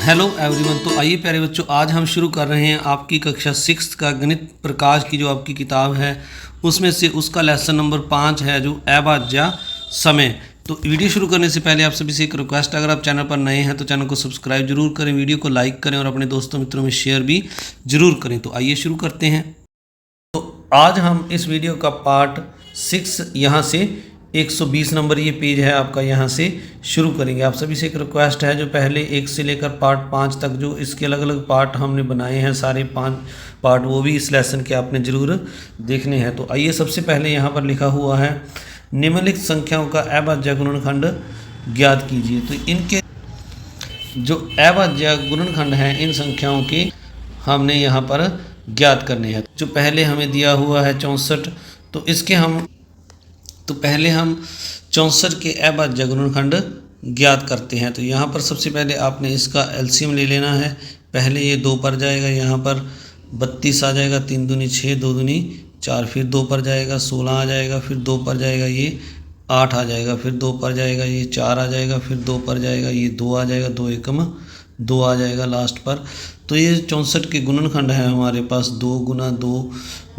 Hello everyone. तो आइए प्यारे बच्चों, आज हम शुरू कर रहे हैं आपकी कक्षा 6 का गणित प्रकाश की जो आपकी किताब है उसमें से उसका लेसन नंबर 5 है जो अभाज्य समय। तो वीडियो शुरू करने से पहले आप सभी से एक रिक्वेस्ट, अगर आप चैनल पर नए हैं तो चैनल को सब्सक्राइब जरूर करें, वीडियो को लाइक करें और अपने दोस्तों मित्रों में शेयर भी जरूर करें। तो आइए शुरू करते हैं। तो आज हम इस वीडियो का पार्ट 6 यहाँ से 120 नंबर ये पेज है आपका, यहाँ से शुरू करेंगे। आप सभी से एक रिक्वेस्ट है, जो पहले 1 से लेकर पार्ट 5 तक जो इसके अलग अलग पार्ट हमने बनाए हैं, सारे 5 पार्ट, वो भी इस लेसन के आपने ज़रूर देखने हैं। तो आइए, सबसे पहले यहाँ पर लिखा हुआ है निम्नलिखित संख्याओं का अभाज्य गुणनखंड ज्ञात कीजिए। तो इनके जो अभाज्य गुणनखंड हैं इन संख्याओं के हमने यहाँ पर ज्ञात करने हैं। जो पहले हमें दिया हुआ है 64, तो पहले हम 64 के अभाज्य गुणनखंड ज्ञात करते हैं। तो यहाँ पर सबसे पहले आपने इसका एलसीएम ले लेना है। पहले ये 2 पर जाएगा, यहाँ पर 32 आ जाएगा, 3 दूनी 6, 2 दूनी 4, फिर 2 पर जाएगा 16 आ जाएगा, फिर 2 पर जाएगा ये 8 आ जाएगा, फिर 2 पर जाएगा ये 4 आ जाएगा, फिर 2 पर जाएगा ये 2 आ जाएगा, 2 एकम 2 आ जाएगा लास्ट पर। तो ये 64 के गुणनखंड है हमारे पास 2 गुना 2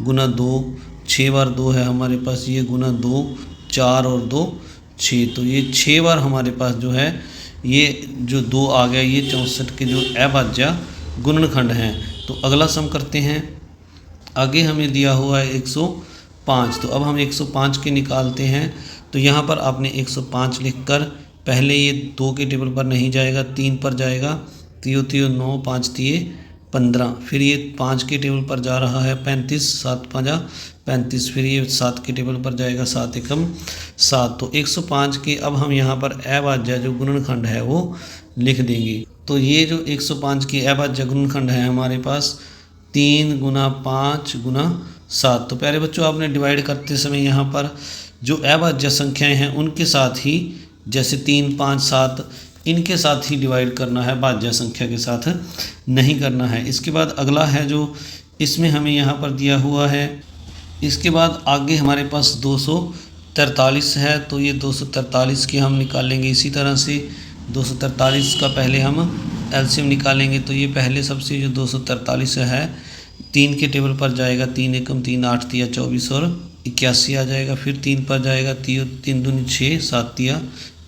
गुना 2, 6 बार 2 है हमारे पास, ये गुना 2, 4 और 2 6। तो ये 6 बार हमारे पास जो है ये जो 2 आ गया, ये 64 के जो अभाज्य गुणनखंड हैं। तो अगला सम करते हैं। आगे हमें दिया हुआ है 105। तो अब हम 105 के निकालते हैं। तो यहाँ पर आपने 105 लिखकर पहले ये 2 के टेबल पर नहीं जाएगा, 3 पर जाएगा, 3 9, 5 15, फिर ये 5 के टेबल पर जा रहा है 35, 7 5 35, फिर ये 7 के टेबल पर जाएगा 7 एकम 7। तो 105 के अब हम यहाँ पर अभाज्य जो गुणनखंड है वो लिख देंगे। तो ये जो 105 के अभाज्य गुणनखंड है हमारे पास 3 गुना 5 गुना 7। तो प्यारे बच्चों, आपने डिवाइड करते समय यहाँ पर जो अभाज्य संख्याएँ हैं उनके साथ ही, जैसे 3 5 7, इनके साथ ही डिवाइड करना है, भाज्य संख्या के साथ नहीं करना है। इसके बाद अगला है जो इसमें हमें यहाँ पर दिया हुआ है। इसके बाद आगे हमारे पास 243 है। तो ये 243 के हम निकालेंगे इसी तरह से। 243 का पहले हम एलसीएम निकालेंगे। तो ये पहले सबसे जो 243 है 3 के टेबल पर जाएगा, 3 एकम 3, 8 तिया 24 और 81 आ जाएगा। फिर 3 पर जाएगा, 3 दूनी 6, 7 तिया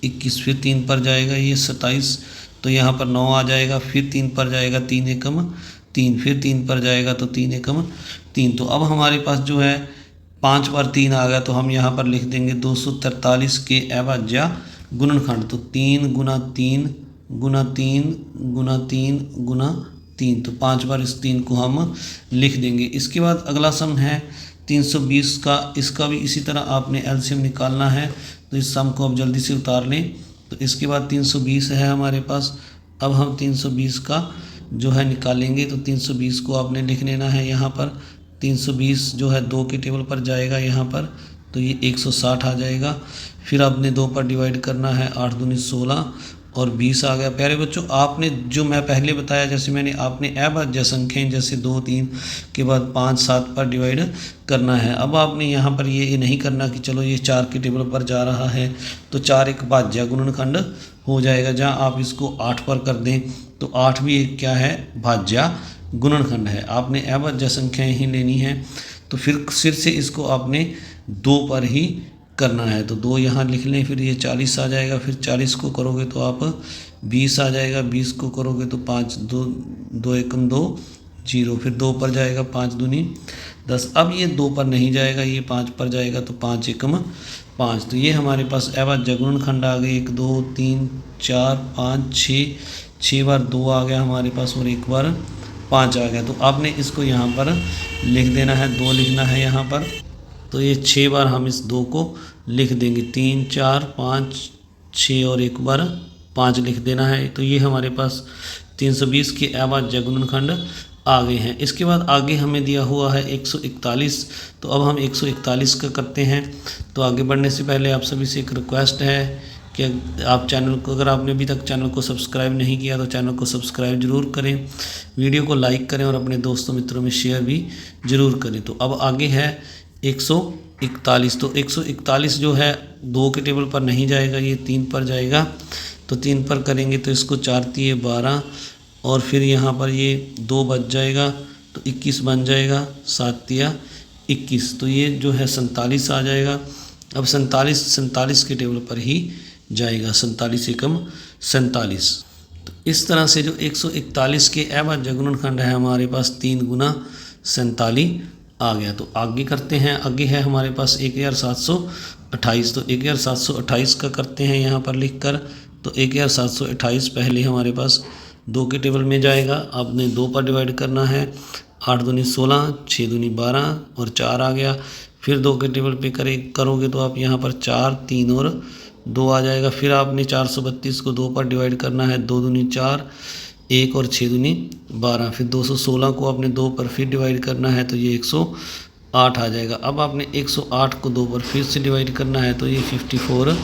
21, फिर 3 पर जाएगा ये 27, तो यहाँ पर 9 आ जाएगा। फिर 3 पर जाएगा 3 एकम 3, फिर 3 पर जाएगा तो 3 एकम 3। तो अब हमारे पास जो है 5 बार 3 आ गया, तो हम यहाँ पर लिख देंगे 243 के अभाज्य गुणनखंड। तो 3 गुना 3 गुना 3 गुना 3 गुना 3, तो 5 बार इस 3 को हम लिख देंगे। इसके बाद अगला सम है 320 का। इसका भी इसी तरह आपने एलसीएम निकालना है। तो इस सम को अब जल्दी से उतार लें। तो इसके बाद 320 है हमारे पास। अब हम 320 का जो है निकालेंगे। तो 320 को आपने लिख लेना है यहाँ पर। 320 जो है 2 के टेबल पर जाएगा यहाँ पर, तो ये 160 आ जाएगा। फिर आपने 2 पर डिवाइड करना है, 8 दूनी 16 और 20 आ गया। प्यारे बच्चों, आपने जो मैं पहले बताया, जैसे मैंने आपने अभाज्य संख्याएं जैसे 2 3 के बाद 5 7 पर डिवाइड करना है। अब आपने यहाँ पर ये नहीं करना कि चलो ये 4 के टेबल पर जा रहा है तो 4 एक भाज्य गुणनखंड हो जाएगा। जहाँ आप इसको 8 पर कर दें तो 8 भी एक क्या है, भाज्य गुणनखंड है। आपने अभाज्य संख्याएँ ही लेनी है। तो फिर से इसको आपने 2 पर ही करना है। तो 2 यहाँ लिख लें, फिर ये 40 आ जाएगा। फिर 40 को करोगे तो आप 20 आ जाएगा, 20 को करोगे तो 5 2 एकम 2 0, फिर 2 पर जाएगा 5 दूनी 10। अब ये 2 पर नहीं जाएगा, ये 5 पर जाएगा, तो 5 एकम 5। तो ये हमारे पास अभाज्य गुणनखंड आ गए। 1 2 3 4 5 6 बार 2 आ गया हमारे पास और 1 बार 5 आ गया। तो आपने इसको यहाँ पर लिख देना है, 2 लिखना है यहाँ पर। तो ये 6 बार हम इस 2 को लिख देंगे, 3 4 5 6 और 1 बार 5 लिख देना है। तो ये हमारे पास 320 के अभाज्य गुणनखंड आ गए हैं। इसके बाद आगे हमें दिया हुआ है 141। तो अब हम 141 का करते हैं। तो आगे बढ़ने से पहले आप सभी से एक रिक्वेस्ट है कि आप चैनल को, अगर आपने अभी तक चैनल को सब्सक्राइब नहीं किया तो चैनल को सब्सक्राइब जरूर करें, वीडियो को लाइक करें और अपने दोस्तों मित्रों में शेयर भी ज़रूर करें। तो अब आगे है 141। तो 141 जो है 2 के टेबल पर नहीं जाएगा, ये 3 पर जाएगा। तो 3 पर करेंगे तो इसको 4 तिये 12 और फिर यहाँ पर ये 2 बच जाएगा तो 21 बन जाएगा, 7 तिया 21, तो ये जो है 47 आ जाएगा। अब 47 के टेबल पर ही जाएगा, 47 एकम 47। तो इस तरह से जो 141 के अभाज्य गुणनखंड है हमारे पास 3 गुना 47 आ गया। तो आगे करते हैं, आगे है हमारे पास 1728। तो 1728 का करते हैं यहाँ पर लिख कर। तो 1728 पहले हमारे पास 2 के टेबल में जाएगा, आपने 2 पर डिवाइड करना है। 8 दूनी 16, 6 दूनी 12 और 4 आ गया। फिर 2 के टेबल पे करोगे तो आप यहाँ पर 4, 3 और 2 आ जाएगा। फिर आपने 432 को 2 पर डिवाइड करना है। 2 दूनी 4, 1 और 6 दूनी 12। फिर 216 को आपने 2 पर फिर डिवाइड करना है तो ये 108 आ जाएगा। अब आपने 108 को 2 पर फिर से डिवाइड करना है तो ये 54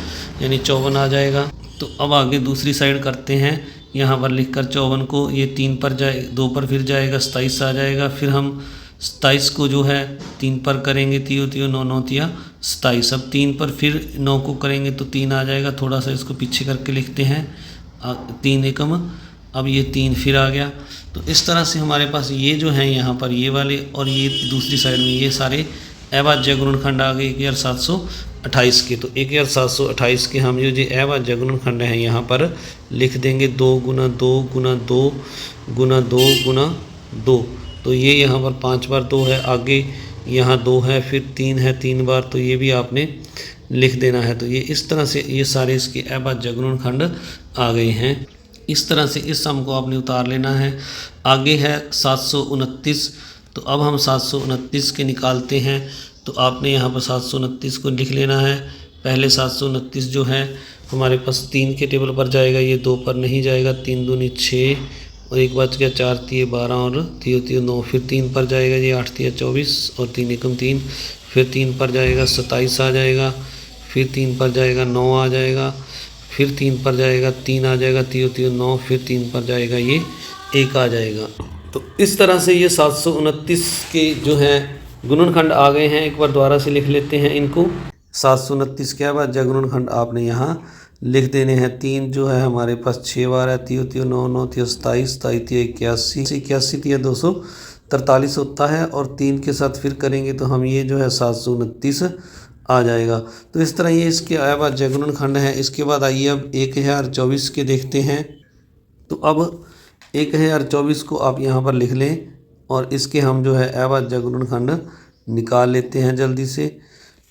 यानी 54 आ जाएगा। तो अब आगे दूसरी साइड करते हैं, यहाँ पर लिखकर 54 को ये 3 पर 2 पर फिर जाएगा, 27 आ जाएगा। फिर हम 27 को जो है 3 पर करेंगे, 3 3 9 9 तिया 27। अब 3 पर फिर 9 को करेंगे तो 3 आ जाएगा। थोड़ा सा इसको पीछे करके लिखते हैं, 3 एकम, अब ये 3 फिर आ गया। तो इस तरह से हमारे पास ये जो है यहाँ पर ये वाले और ये दूसरी साइड में ये सारे अभाज्य गुणनखंड आ गए 1728 के। तो 1728 के हम जो अभाज्य गुणनखंड हैं यहाँ पर लिख देंगे 2 गुना 2 गुना 2 गुना 2 गुना 2। तो ये यहाँ पर 5 बार 2 है, आगे यहाँ 2 है, फिर 3 है 3 बार, तो ये भी आपने लिख देना है। तो ये इस तरह से ये सारे इसके अभाज्य गुणनखंड आ गए हैं। इस तरह से इस सम को आपने उतार लेना है। आगे है 729। तो अब हम 729 के निकालते हैं। तो आपने यहाँ पर 729 को लिख लेना है। पहले 729 जो है हमारे पास 3 के टेबल पर जाएगा, ये 2 पर नहीं जाएगा। 3 दूनी 6 और 1 बच गया, 4 तिये 12 और 3 3 9। फिर 3 पर जाएगा, ये 8 तिया 24 और 3 एकम 3। फिर 3 पर जाएगा 27 आ जाएगा। फिर 3 पर जाएगा 9 आ जाएगा। फिर 3 पर जाएगा 3 आ जाएगा, 3 3 9। फिर 3 पर जाएगा ये 1 आ जाएगा। तो इस तरह से ये 729 के जो हैं गुणनखंड आ गए हैं। एक बार दोबारा से लिख लेते हैं इनको। 729 के अभाज्य गुणनखंड आपने यहाँ लिख देने हैं। 3 जो है हमारे पास 6 बार है, 3 3 9 9 3 27 81 81 3 243 होता है। और 3 के साथ फिर करेंगे तो हम ये जो है 729 आ जाएगा। तो इस तरह ये इसके अभाज्य गुणनखंड है। इसके बाद आइए अब 1024 के देखते हैं। तो अब 1024 को आप यहाँ पर लिख लें और इसके हम जो है अभाज्य गुणनखंड निकाल लेते हैं जल्दी से।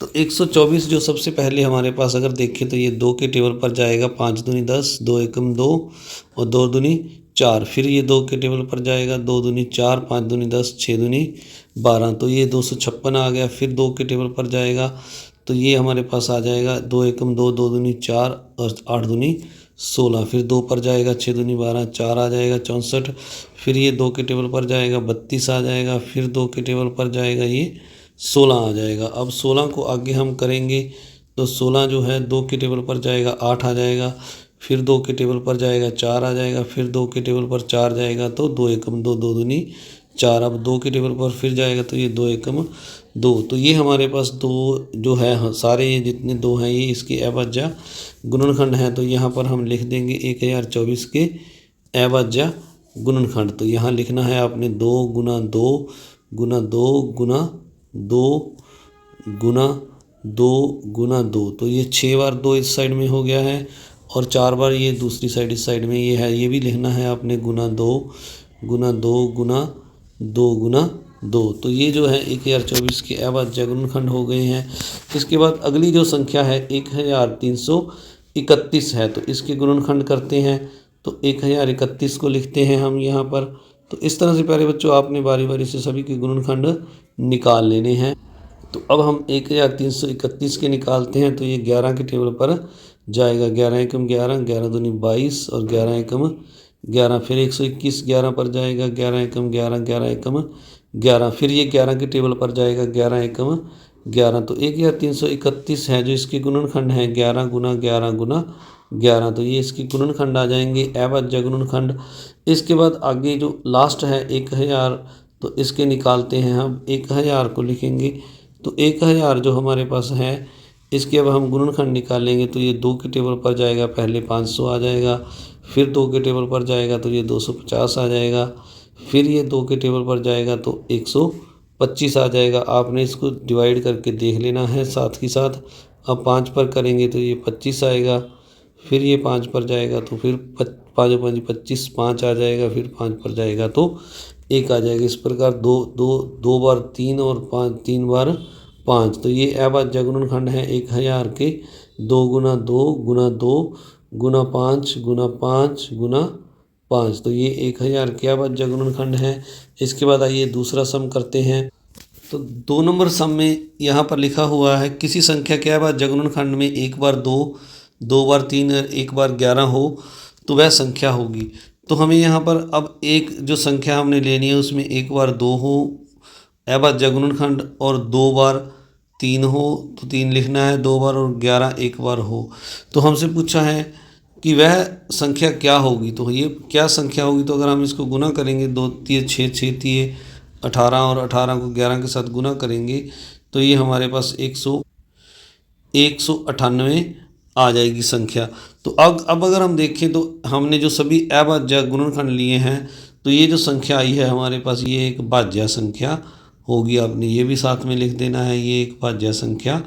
तो 124 जो सबसे पहले हमारे पास अगर देखें तो ये 2 के टेबल पर जाएगा। 5 दूनी 10, 2 एकम 2 और 2 दूनी 4। फिर ये 2 के टेबल पर जाएगा, 2 दूनी 4, 5 दूनी 10, 6 दूनी 12। तो ये 256 आ गया। फिर 2 के टेबल पर जाएगा तो ये हमारे पास आ जाएगा 2 एकम 2, 2 दूनी 4 और 8 दूनी 16। फिर 2 पर जाएगा, 6 दूनी 12, 4 आ जाएगा 64। फिर ये 2 के टेबल पर जाएगा, 32 आ जाएगा। फिर 2 के टेबल पर जाएगा, ये 16 आ जाएगा। अब 16 को आगे हम करेंगे तो 16 जो है 2 के टेबल पर जाएगा, 8 आ जाएगा। फिर 2 के टेबल पर जाएगा, 4 आ जाएगा। फिर 2 के टेबल पर 4 जाएगा तो 2 एकम 2, 2 दूनी 4। अब 2 के टेबल पर फिर जाएगा तो ये 2 एकम 2। तो ये हमारे पास 2 जो है सारे ये जितने 2 हैं ये इसके अभाज्य गुणनखंड हैं। तो यहाँ पर हम लिख देंगे 1024 के अभाज्य गुणनखंड। तो यहाँ लिखना है आपने 2 गुना 2 गुना 2 गुना 2 गुना 2 गुना 2। तो ये 6 बार 2 इस साइड में हो गया है और 4 बार ये दूसरी साइड इस साइड में ये है। ये भी लिखना है आपने गुना 2 गुना 2 गुना 2 गुना 2। तो ये जो है 1024 के अभाज्य गुणनखंड हो गए हैं। इसके बाद अगली जो संख्या है 1331 है। तो इसके गुणनखंड करते हैं। तो 1031 को लिखते हैं हम यहाँ पर। तो इस तरह से प्यारे बच्चों आपने बारी बारी से सभी के गुणनखंड निकाल लेने हैं। तो अब हम 1331 के निकालते हैं। तो ये 11 के टेबल पर जाएगा, 11 एकम 11, 11 दूनी 22 और 11 एकम 11। फिर 121 11 पर जाएगा, 11 एकम 11, 11 एकम 11। फिर ये 11 के टेबल पर जाएगा, 11 एकम 11। तो 1331 है जो इसके गुणनखंड हैं 11 गुना 11 गुना 11। तो ये इसके गुणनखंड आ जाएंगे अभाज्य गुणनखंड। इसके बाद आगे जो लास्ट है 1000, तो इसके निकालते हैं हम। 1000 को लिखेंगे तो 1000 जो हमारे पास है इसके अब हम गुणनखंड निकालेंगे। तो ये 2 के टेबल पर जाएगा, पहले 500 आ जाएगा। फिर 2 के टेबल पर जाएगा तो ये 250 आ जाएगा, फिर ये 2 के टेबल पर जाएगा तो 125 आ जाएगा। आपने इसको डिवाइड करके देख लेना है साथ ही साथ। अब 5 पर करेंगे तो ये 25 आएगा, फिर ये 5 पर जाएगा तो फिर 5 5 25 5 आ जाएगा, फिर 5 पर जाएगा तो 1 आ जाएगा। इस प्रकार 2 बार 3 और 5 3 बार 5। तो ये अभाज्य गुणनखंड है 1000 के 2 गुना 2 गुना 2 गुना 5 गुना 5 गुना 5। तो ये 1000 के अभाज्य गुणनखंड है। इसके बाद आइए दूसरा सम करते हैं। तो 2 नंबर सम में यहाँ पर लिखा हुआ है किसी संख्या के अभाज्य गुणनखंड में 1 बार 2, 2 बार 3 और 1 बार 11 हो तो वह संख्या होगी। तो हमें यहाँ पर अब एक जो संख्या हमने लेनी है उसमें 1 बार 2 हो अभाज्य गुणनखंड और 2 बार 3 हो तो 3 लिखना है 2 बार, और 11 1 बार हो। तो हमसे पूछा है कि वह संख्या क्या होगी। तो ये क्या संख्या होगी, तो अगर हम इसको गुना करेंगे 2 3 6 6 3 18 और 18 को 11 के साथ गुना करेंगे तो ये हमारे पास 198 आ जाएगी संख्या। तो अब अगर हम देखें तो हमने जो सभी अभाज्य गुणनखंड लिए हैं तो ये जो संख्या आई है हमारे पास ये एक भाज्य संख्या होगी। आपने ये भी साथ में लिख देना है, ये एक भाज्य संख्या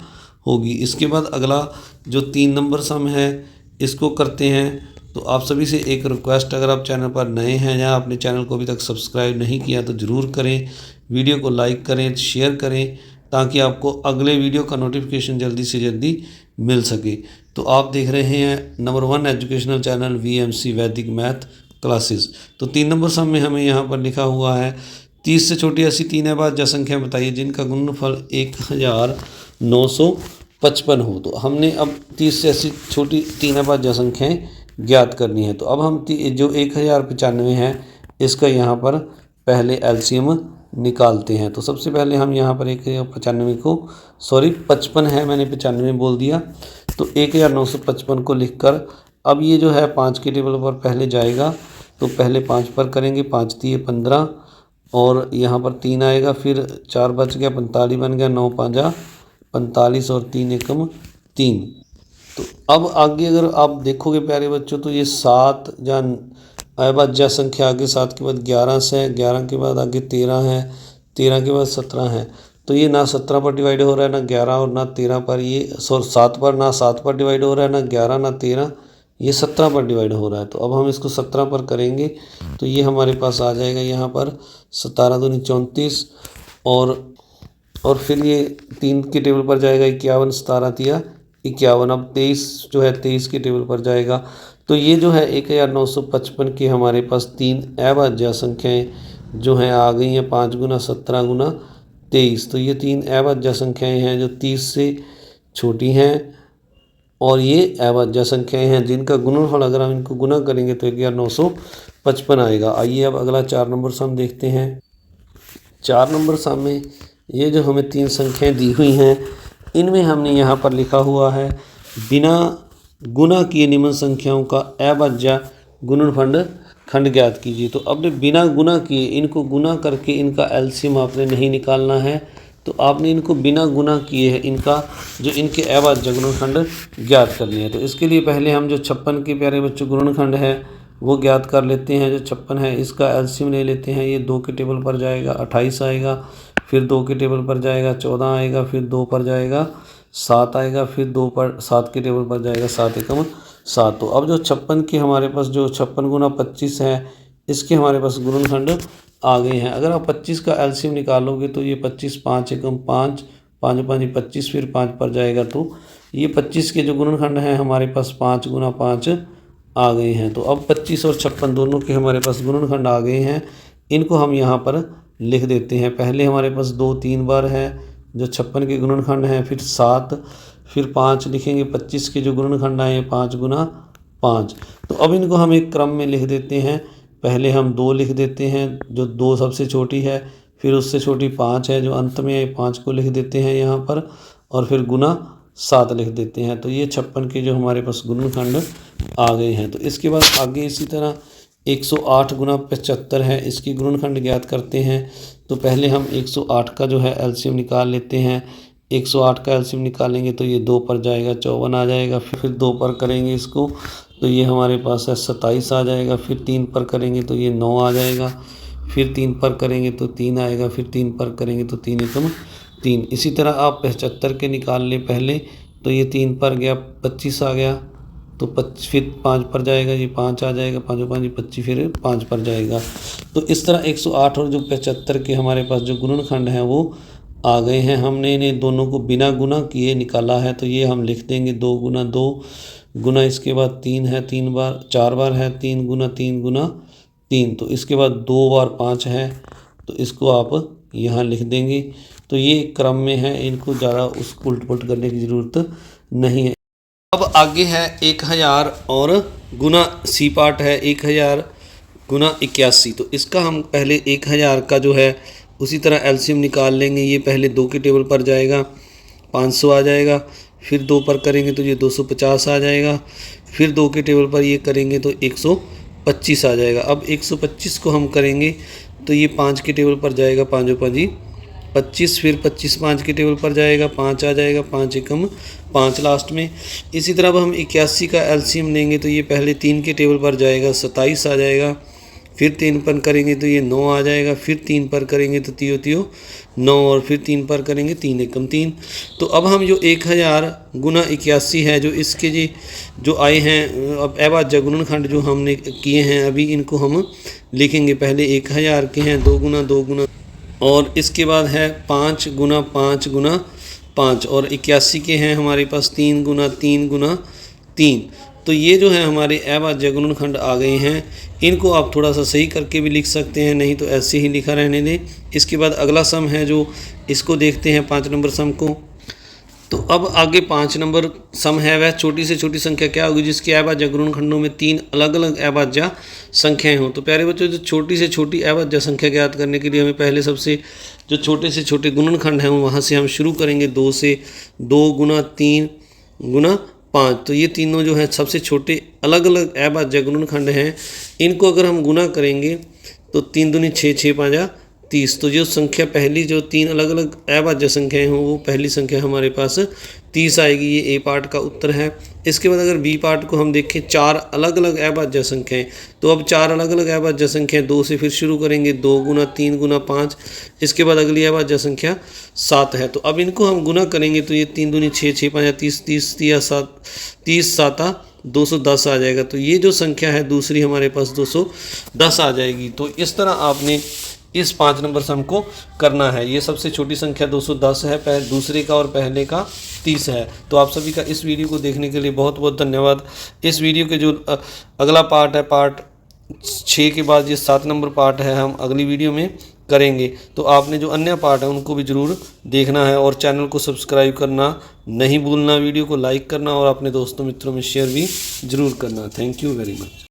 होगी। इसके बाद अगला जो 3 नंबर सम है इसको करते हैं। तो आप सभी से एक रिक्वेस्ट, अगर आप चैनल पर नए हैं या आपने चैनल को अभी तक सब्सक्राइब नहीं किया तो ज़रूर करें, वीडियो को लाइक करें, शेयर करें ताकि आपको अगले वीडियो का नोटिफिकेशन जल्दी से जल्दी मिल सके। तो आप देख रहे हैं नंबर 1 एजुकेशनल चैनल VMC वैदिक मैथ क्लासेस। तो 3 नंबर सम में हमें यहाँ पर लिखा हुआ है 30 से छोटी ऐसी 3 अभाज्य संख्या बताइए जिनका गुणनफल 1955 हो। तो हमने अब 30 से ऐसी छोटी 3 अभाज्य संख्याएँ ज्ञात करनी है। तो अब हम जो 1095 है इसका यहाँ पर पहले LCM निकालते हैं। तो सबसे पहले हम यहाँ पर 1095 को 55 है, मैंने 95 बोल दिया। तो 1955 को लिखकर अब ये जो है 5 के टेबल पर पहले जाएगा तो पहले 5 पर करेंगे, 5 3 15 और यहाँ पर 3 आएगा, फिर 4 बच गया 45 बन गया, 9 5 45 और 3 एकम 3। तो अब आगे अगर आप देखोगे प्यारे बच्चों तो ये 7 या अभाज्य संख्या आगे 7 के बाद 11 से, 11 के बाद आगे 13 है, 13 के बाद 17 है। तो ये ना 17 पर डिवाइड हो रहा है, ना 11 और ना 13 पर, ये 7 पर, ना 7 पर डिवाइड हो रहा है, ना 11 ना 13, ये 17 पर डिवाइड हो रहा है। तो अब हम इसको 17 पर करेंगे तो ये हमारे पास आ जाएगा यहाँ पर 17 दूनी 34 और फिर ये 3 के टेबल पर जाएगा 51, 17 तिया 51। अब 23 जो है 23 के टेबल पर जाएगा। तो ये जो है 1955 के हमारे पास 3 अभाज्य संख्याएँ जो हैं आ गई हैं 5 गुना 17 गुना 23। तो ये 3 अभाज्य संख्याएँ हैं जो 30 से छोटी हैं और ये अभाज्य संख्याएँ हैं जिनका गुणनफल अगर हम इनको गुना करेंगे तो 1955 आएगा। आइए अब अगला 4 नंबर सम देखते हैं। 4 नंबर सम में ये जो हमें 3 संख्याएँ दी हुई हैं इनमें हमने यहाँ पर लिखा हुआ है बिना गुना किए निम्न संख्याओं का अभाज्य गुणनखंड ज्ञात कीजिए। तो आपने बिना गुना किए इनको गुना करके इनका LCM आपने नहीं निकालना है। तो आपने इनको बिना गुना किए है इनका जो इनके अभाज्य गुणनखंड ज्ञात करनी है। तो इसके लिए पहले हम जो 56 के प्यारे बच्चों गुणनखंड है वो ज्ञात कर लेते हैं। जो 56 है इसका LCM ले लेते हैं। ये 2 के टेबल पर जाएगा 28 आएगा, फिर 2 के टेबल पर जाएगा 14 आएगा, फिर 2 पर जाएगा 7 आएगा, फिर 2 पर 7 के टेबल पर जाएगा 7 एकम 7। तो अब जो 56 के हमारे पास जो 56 गुना 25 है इसके हमारे पास गुणनखंड आ गए हैं। अगर आप 25 का LCM निकालोगे तो ये 25 5 एकम 5, 5 5 25, फिर 5 पर जाएगा तो ये 25 के जो गुणनखंड हैं हमारे पास 5 गुना 5 आ गए हैं। तो अब 25 और 56 दोनों के हमारे पास गुणनखंड आ गए हैं। इनको हम यहाँ पर लिख देते हैं। पहले हमारे पास 2 3 बार है जो 56 के गुणनखंड हैं, फिर 7, फिर 5 लिखेंगे। 25 के जो गुणनखंड आए 5 गुना 5। तो अब इनको हम एक क्रम में लिख देते हैं। पहले हम 2 लिख देते हैं जो 2 सबसे छोटी है, फिर उससे छोटी 5 है जो अंत में है, 5 को लिख देते हैं यहाँ पर और फिर गुना 7 लिख देते हैं। तो ये 56 के जो हमारे पास गुणनखंड आ गए हैं। तो इसके बाद आगे इसी तरह 108 गुना 75 है, इसकी गुणनखंड ज्ञात करते हैं। तो पहले हम 108 का जो है LCM निकाल लेते हैं। 108 का LCM निकालेंगे तो ये 2 पर जाएगा 54 आ जाएगा, फिर 2 पर करेंगे इसको तो ये हमारे पास है 27 आ जाएगा। फिर 3 पर करेंगे तो ये 9 आ जाएगा। फिर 3 पर करेंगे तो 3 आएगा। फिर 3 पर करेंगे तो 3 एकम 3। इसी तरह आप 75 के निकाल लें पहले, तो ये 3 पर गया 25 आ गया, तो फिर 5 पर जाएगा, ये 5 आ जाएगा, 5 5 25, फिर 5 पर जाएगा। तो इस तरह 108 और जो 75 के हमारे पास जो गुणनखंड हैं वो आ गए हैं। हमने इन्हें दोनों को बिना गुना किए निकाला है, तो ये हम लिख देंगे 2 गुना 2 गुना, इसके बाद 3 है, 3 बार 4 बार है, 3 गुना 3 गुना 3, तो इसके बाद 2 बार 5 है, तो इसको आप यहाँ लिख देंगे। तो ये क्रम में है, इनको ज़्यादा उसको उलट पुलट करने की ज़रूरत नहीं है। अब आगे है 1000 और गुना सी पार्ट है 1000 गुना 81। तो इसका हम पहले 1000 का जो है उसी तरह एलसीएम निकाल लेंगे। ये पहले 2 के टेबल पर जाएगा, 500 आ जाएगा। फिर 2 पर करेंगे तो ये 250 आ जाएगा। फिर 2 के टेबल पर ये करेंगे तो 125 आ जाएगा। अब 125 को हम करेंगे तो ये 5 के टेबल पर जाएगा, 5 5 25। फिर 25 5 के टेबल पर जाएगा, 5 आ जाएगा, 5 एकम 5 लास्ट में। इसी तरह अब हम 81 का एलसीएम लेंगे तो ये पहले 3 के टेबल पर जाएगा, 27 आ जाएगा। फिर 3 पर करेंगे तो ये 9 आ जाएगा। फिर 3 पर करेंगे तो 3 9, और फिर 3 पर करेंगे 3 एकम 3। तो अब हम जो 1000 गुना 81 है, जो इसके जी जो आए हैं अब अभाज्य गुणनखंड जो हमने किए हैं अभी, इनको हम लिखेंगे। पहले 1000 के हैं 2 गुना 2 गुना, और इसके बाद है 5 गुना 5 गुना 5, और 81 के हैं हमारे पास 3 गुना 3 गुना 3। तो ये जो है हमारे अभाज्य गुणनखंड आ गए हैं। इनको आप थोड़ा सा सही करके भी लिख सकते हैं, नहीं तो ऐसे ही लिखा रहने दें। इसके बाद अगला सम है जो इसको देखते हैं 5 नंबर सम को। तो अब आगे 5 नंबर सम है, वह छोटी से छोटी संख्या क्या होगी जिसके अभाज्य गुणनखंडों में 3 अलग अलग अभाज्य संख्याएं हों। तो प्यारे बच्चों, जो छोटी से छोटी अभाज्य संख्या ज्ञात करने के लिए हमें पहले सबसे जो छोटे से छोटे गुणनखंड हैं वहाँ से हम शुरू करेंगे। 2 से 2 गुना 3 गुना 5। तो ये तीनों जो है सबसे छोटे अलग अलग अभाज्य गुणनखंड हैं। इनको अगर हम गुना करेंगे तो 3 दूनी 6, 6 5 30। तो जो संख्या पहली जो 3 अलग अलग अभाज्य संख्याएं हों वो पहली संख्या हमारे पास 30 आएगी। ये ए पार्ट का उत्तर है। इसके बाद अगर बी पार्ट को हम देखें, 4 अलग अलग अभाज्य संख्याएं, तो अब 4 अलग अलग अभाज्य संख्याएं 2 से फिर शुरू करेंगे, 2 गुना 3 गुना 5। इसके बाद अगली अभाज्य संख्या 7 है। तो अब इनको हम गुना करेंगे तो ये 3 दूनी 6, 6 5 30, 30 7 210 आ जाएगा। तो ये जो संख्या है दूसरी हमारे पास 210 आ जाएगी। तो इस तरह आपने इस 5 नंबर सम को करना है। ये सबसे छोटी संख्या 210 है, दूसरे का और पहले का 30 है। तो आप सभी का इस वीडियो को देखने के लिए बहुत बहुत धन्यवाद। इस वीडियो के जो अगला पार्ट है, पार्ट 6 के बाद ये 7 नंबर पार्ट है, हम अगली वीडियो में करेंगे। तो आपने जो अन्य पार्ट है उनको भी ज़रूर देखना है, और चैनल को सब्सक्राइब करना नहीं भूलना, वीडियो को लाइक करना और अपने दोस्तों मित्रों में शेयर भी ज़रूर करना। Thank you very much.